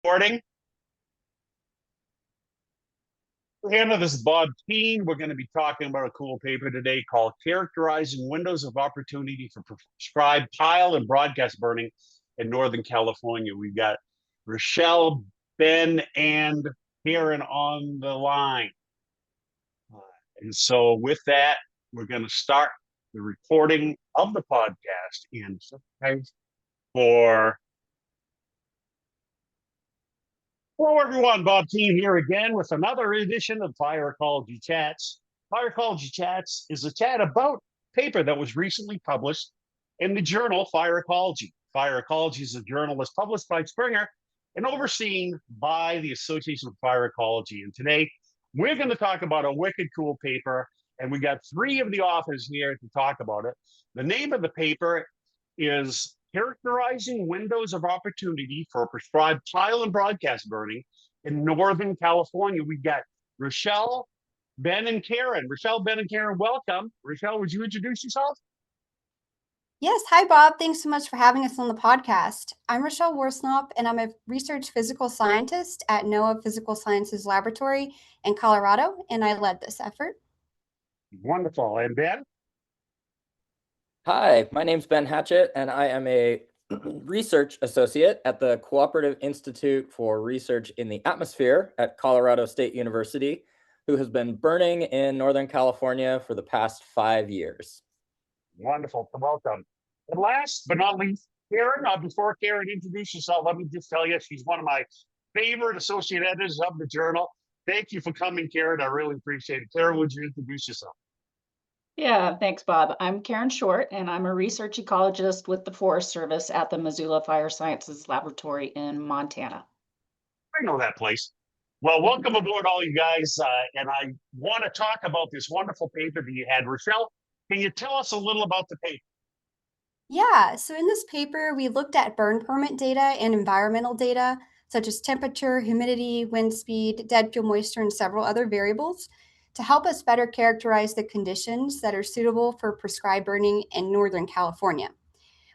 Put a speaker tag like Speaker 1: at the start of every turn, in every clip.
Speaker 1: Recording. Hannah, this is Bob Keane. We're going to be talking about a cool paper today called Characterizing Windows of Opportunity for Prescribed Pile and Broadcast Burning in Northern California. We've got Rochelle, Ben, and Karen on the line. And so with that, we're going to start the recording of the podcast. And for Hello, everyone. Bob Keane here again with another edition of Fire Ecology Chats. Fire Ecology Chats is a chat about paper that was recently published in the journal Fire Ecology. Fire Ecology is a journal that's published by Springer and overseen by the Association of Fire Ecology. And today, we're going to talk about a wicked cool paper, and we got three of the authors here to talk about it. The name of the paper is Characterizing Windows of Opportunity for Prescribed Pile and Broadcast Burning in Northern California. We got Rochelle, Ben, and Karen. Rochelle, Ben, and Karen, welcome. Rochelle, would you introduce yourself?
Speaker 2: Yes. Hi, Bob. Thanks so much for having us on the podcast. I'm Rochelle Worsnop, and I'm a research physical scientist at NOAA Physical Sciences Laboratory in Colorado, and I led this effort.
Speaker 1: Wonderful. And Ben?
Speaker 3: Hi, my name's Ben Hatchett, and I am a research associate at the Cooperative Institute for Research in the Atmosphere at Colorado State University, who has been burning in Northern California for the past 5 years.
Speaker 1: Wonderful. Welcome. And last but not least, Karen. Before Karen introduces herself, let me just tell you, she's one of my favorite associate editors of the journal. Thank you for coming, Karen. I really appreciate it. Karen, would you introduce yourself?
Speaker 4: Yeah, thanks, Bob. I'm Karen Short, and I'm a research ecologist with the Forest Service at the Missoula Fire Sciences Laboratory in Montana.
Speaker 1: I know that place. Well, welcome aboard, all you guys. And I want to talk about this wonderful paper that you had. Rochelle, can you tell us a little about the paper?
Speaker 2: Yeah. So in this paper, we looked at burn permit data and environmental data, such as temperature, humidity, wind speed, dead fuel moisture, and several other variables to help us better characterize the conditions that are suitable for prescribed burning in Northern California.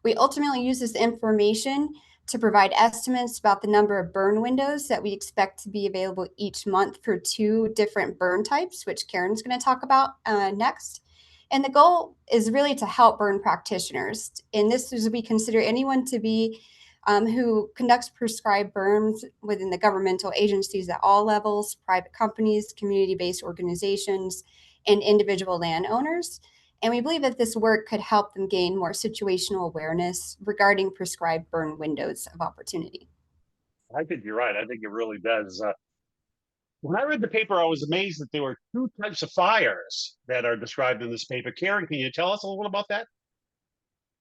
Speaker 2: We ultimately use this information to provide estimates about the number of burn windows that we expect to be available each month for two different burn types, which Karen's going to talk about next. And the goal is really to help burn practitioners. And this is, we consider anyone to be who conducts prescribed burns within the governmental agencies at all levels, private companies, community-based organizations, and individual landowners. And we believe that this work could help them gain more situational awareness regarding prescribed burn windows of opportunity.
Speaker 1: I think you're right. I think it really does. When I read the paper, I was amazed that there were two types of fires that are described in this paper. Karen, can you tell us a little about that?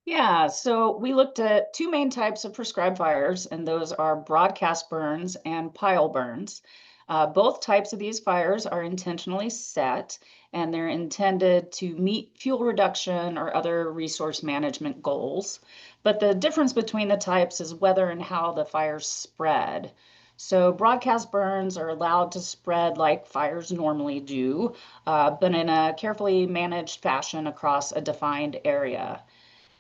Speaker 4: Yeah, so we looked at two main types of prescribed fires, and those are broadcast burns and pile burns. Both types of these fires are intentionally set, and they're intended to meet fuel reduction or other resource management goals. But the difference between the types is whether and how the fires spread. So broadcast burns are allowed to spread like fires normally do, but in a carefully managed fashion across a defined area.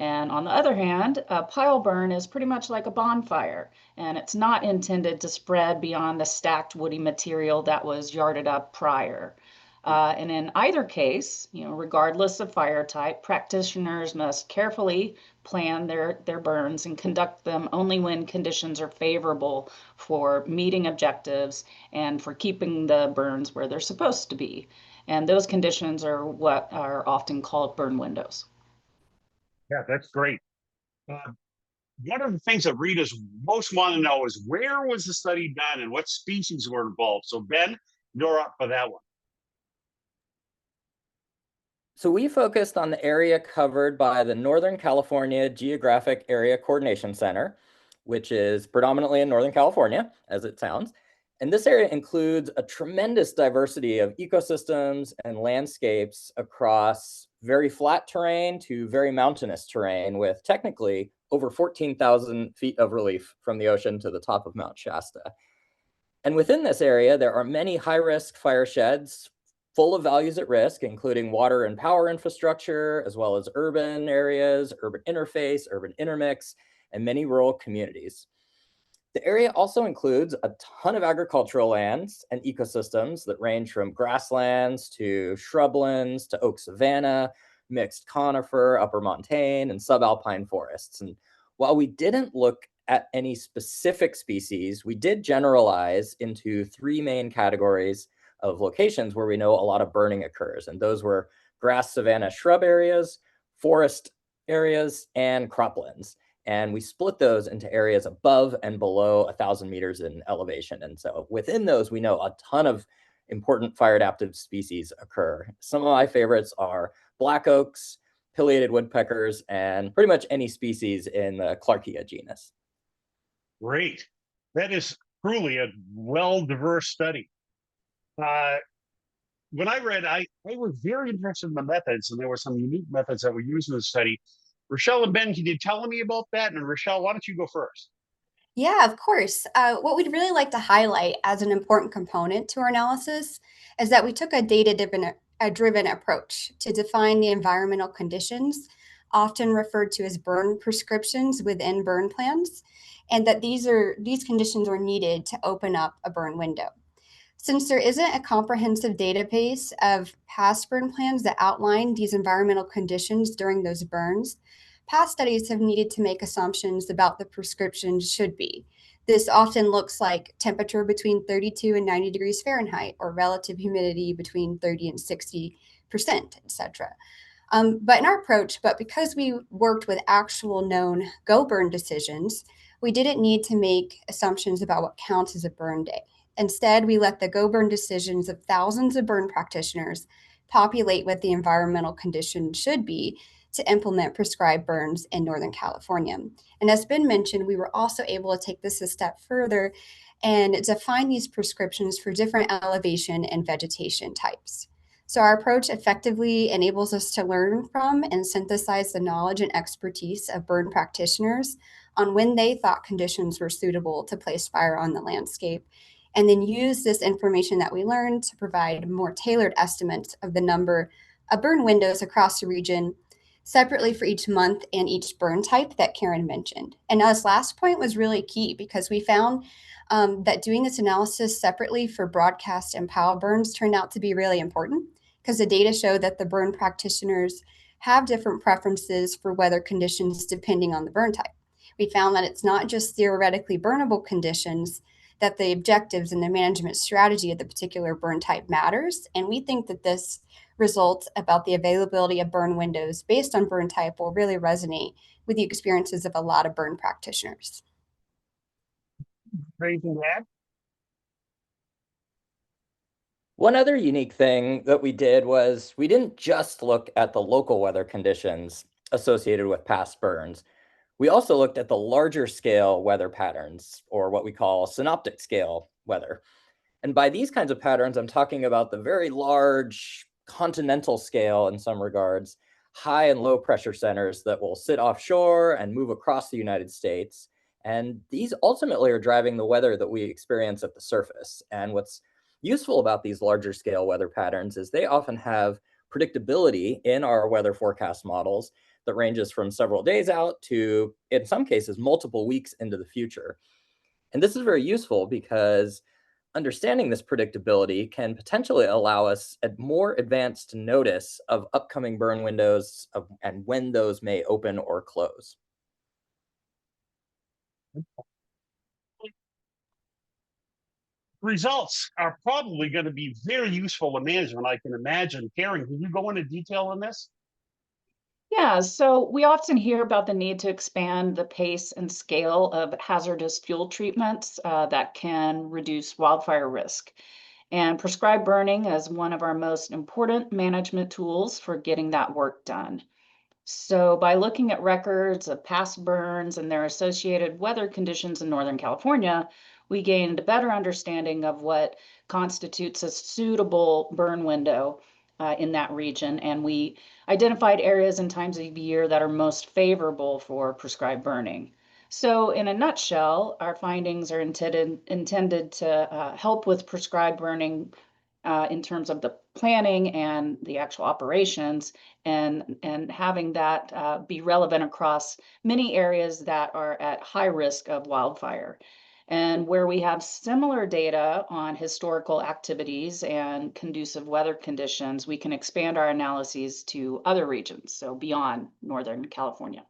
Speaker 4: And on the other hand, a pile burn is pretty much like a bonfire, and it's not intended to spread beyond the stacked woody material that was yarded up prior. And in either case, regardless of fire type, practitioners must carefully plan their burns and conduct them only when conditions are favorable for meeting objectives and for keeping the burns where they're supposed to be. And those conditions are what are often called burn windows.
Speaker 1: Yeah, that's great. Uh, one of the things that readers most want to know is where was the study done and what species were involved? So, Ben, you're up for that one.
Speaker 3: So we focused on the area covered by the Northern California Geographic Area Coordination Center, which is predominantly in Northern California, as it sounds. And this area includes a tremendous diversity of ecosystems and landscapes across very flat terrain to very mountainous terrain, with technically over 14,000 feet of relief from the ocean to the top of Mount Shasta. And within this area, there are many high-risk fire sheds full of values at risk, including water and power infrastructure, as well as urban areas, urban interface, urban intermix, and many rural communities. The area also includes a ton of agricultural lands and ecosystems that range from grasslands to shrublands to oak savanna, mixed conifer, upper montane, and subalpine forests. And while we didn't look at any specific species, we did generalize into three main categories of locations where we know a lot of burning occurs. And those were grass, savanna, shrub areas, forest areas, and croplands. And we split those into areas above and below 1,000 meters in elevation. And so within those, we know a ton of important fire adaptive species occur. Some of my favorites are black oaks, pileated woodpeckers, and pretty much any species in the Clarkia genus.
Speaker 1: Great. That is truly a well-diverse study. When I read, I was very interested in the methods, and there were some unique methods that were used in the study. Rochelle and Ben, can you tell me about that? And Rochelle, why don't you go first?
Speaker 2: Yeah, of course. What we'd really like to highlight as an important component to our analysis is that we took a data-driven approach to define the environmental conditions, often referred to as burn prescriptions within burn plans, and that these conditions are needed to open up a burn window. Since there isn't a comprehensive database of past burn plans that outline these environmental conditions during those burns, past studies have needed to make assumptions about the prescriptions should be. This often looks like temperature between 32 and 90 degrees Fahrenheit, or relative humidity between 30 and 60%, etc. But because we worked with actual known go burn decisions, we didn't need to make assumptions about what counts as a burn day. Instead, we let the go burn decisions of thousands of burn practitioners populate what the environmental conditions should be to implement prescribed burns in Northern California. And as Ben mentioned, we were also able to take this a step further and define these prescriptions for different elevation and vegetation types. So our approach effectively enables us to learn from and synthesize the knowledge and expertise of burn practitioners on when they thought conditions were suitable to place fire on the landscape, and then use this information that we learned to provide more tailored estimates of the number of burn windows across the region separately for each month and each burn type that Karen mentioned. And this last point was really key because we found that doing this analysis separately for broadcast and POW burns turned out to be really important because the data show that the burn practitioners have different preferences for weather conditions depending on the burn type. We found that it's not just theoretically burnable conditions, that the objectives and the management strategy of the particular burn type matters. And we think that this results about the availability of burn windows based on burn type will really resonate with the experiences of a lot of burn practitioners.
Speaker 1: Anything to add?
Speaker 3: One other unique thing that we did was we didn't just look at the local weather conditions associated with past burns. We also looked at the larger scale weather patterns, or what we call synoptic scale weather. And by these kinds of patterns, I'm talking about the very large continental scale in some regards, high and low pressure centers that will sit offshore and move across the United States. And these ultimately are driving the weather that we experience at the surface. And what's useful about these larger scale weather patterns is they often have predictability in our weather forecast models that ranges from several days out to, in some cases, multiple weeks into the future. And this is very useful because understanding this predictability can potentially allow us a more advanced notice of upcoming burn windows and when those may open or close.
Speaker 1: Results are probably going to be very useful to management, I can imagine. Karen, can you go into detail on this?
Speaker 4: Yeah, so we often hear about the need to expand the pace and scale of hazardous fuel treatments that can reduce wildfire risk. And prescribed burning is one of our most important management tools for getting that work done. So by looking at records of past burns and their associated weather conditions in Northern California, we gained a better understanding of what constitutes a suitable burn window in that region. And we identified areas and times of year that are most favorable for prescribed burning. So in a nutshell, our findings are intended to help with prescribed burning in terms of the planning and the actual operations, and having that be relevant across many areas that are at high risk of wildfire. And where we have similar data on historical activities and conducive weather conditions, we can expand our analyses to other regions, so beyond Northern California.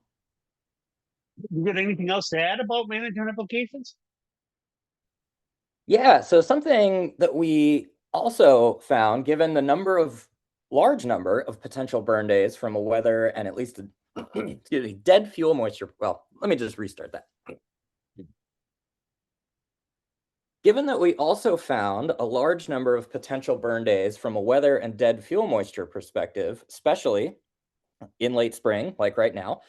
Speaker 1: You got anything else to add about management implications?
Speaker 3: Yeah, so something that we also found, given the large number of potential burn days from a weather and at least excuse me, dead fuel moisture. Well, let me just restart that. Given that we also found a large number of potential burn days from a weather and dead fuel moisture perspective, especially in late spring, like right now,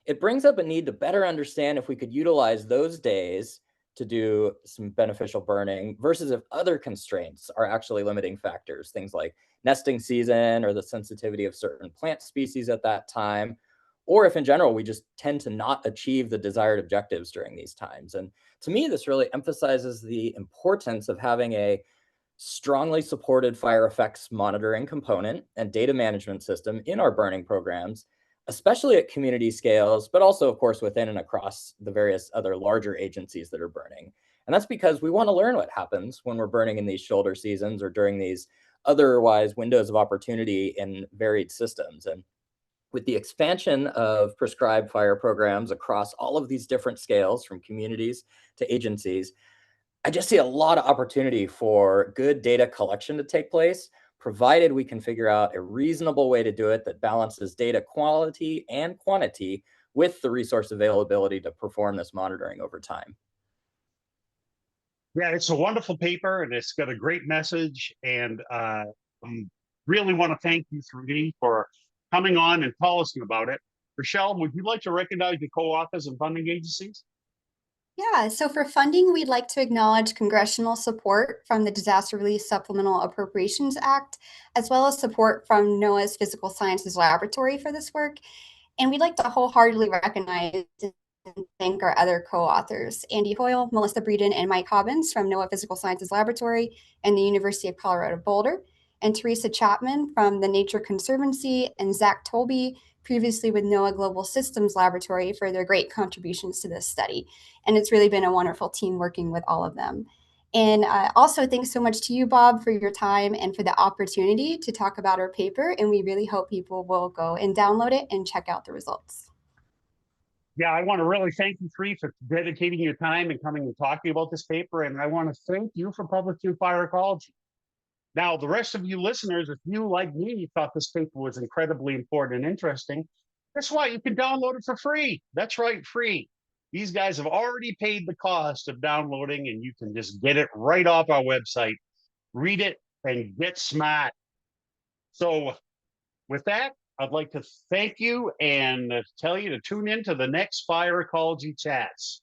Speaker 3: it brings up a need to better understand if we could utilize those days to do some beneficial burning versus if other constraints are actually limiting factors, things like nesting season or the sensitivity of certain plant species at that time, or if in general we just tend to not achieve the desired objectives during these times. And to me, this really emphasizes the importance of having a strongly supported fire effects monitoring component and data management system in our burning programs, especially at community scales, but also, of course, within and across the various other larger agencies that are burning. And that's because we want to learn what happens when we're burning in these shoulder seasons or during these otherwise windows of opportunity in varied systems. And with the expansion of prescribed fire programs across all of these different scales, from communities to agencies, I just see a lot of opportunity for good data collection to take place, provided we can figure out a reasonable way to do it that balances data quality and quantity with the resource availability to perform this monitoring over time.
Speaker 1: Yeah, it's a wonderful paper and it's got a great message. And really want to thank you, 3D, for coming on and tell us about it. Rochelle, would you like to recognize the co-authors and funding agencies?
Speaker 2: Yeah, so for funding, we'd like to acknowledge congressional support from the Disaster Relief Supplemental Appropriations Act, as well as support from NOAA's Physical Sciences Laboratory for this work. And we'd like to wholeheartedly recognize and thank our other co-authors, Andy Hoyle, Melissa Breeden, and Mike Hobbins from NOAA Physical Sciences Laboratory and the University of Colorado Boulder, and Teresa Chapman from the Nature Conservancy, and Zach Tolby, previously with NOAA Global Systems Laboratory, for their great contributions to this study. And it's really been a wonderful team working with all of them. And also, thanks so much to you, Bob, for your time and for the opportunity to talk about our paper. And we really hope people will go and download it and check out the results.
Speaker 1: Yeah, I want to really thank you three for dedicating your time and coming and talking about this paper. And I want to thank you for publishing Fire Ecology. Now, the rest of you listeners, if you, like me, thought this paper was incredibly important and interesting, guess what? You can download it for free. That's right, free. These guys have already paid the cost of downloading, and you can just get it right off our website, read it, and get smart. So with that, I'd like to thank you and tell you to tune in to the next Fire Ecology Chats.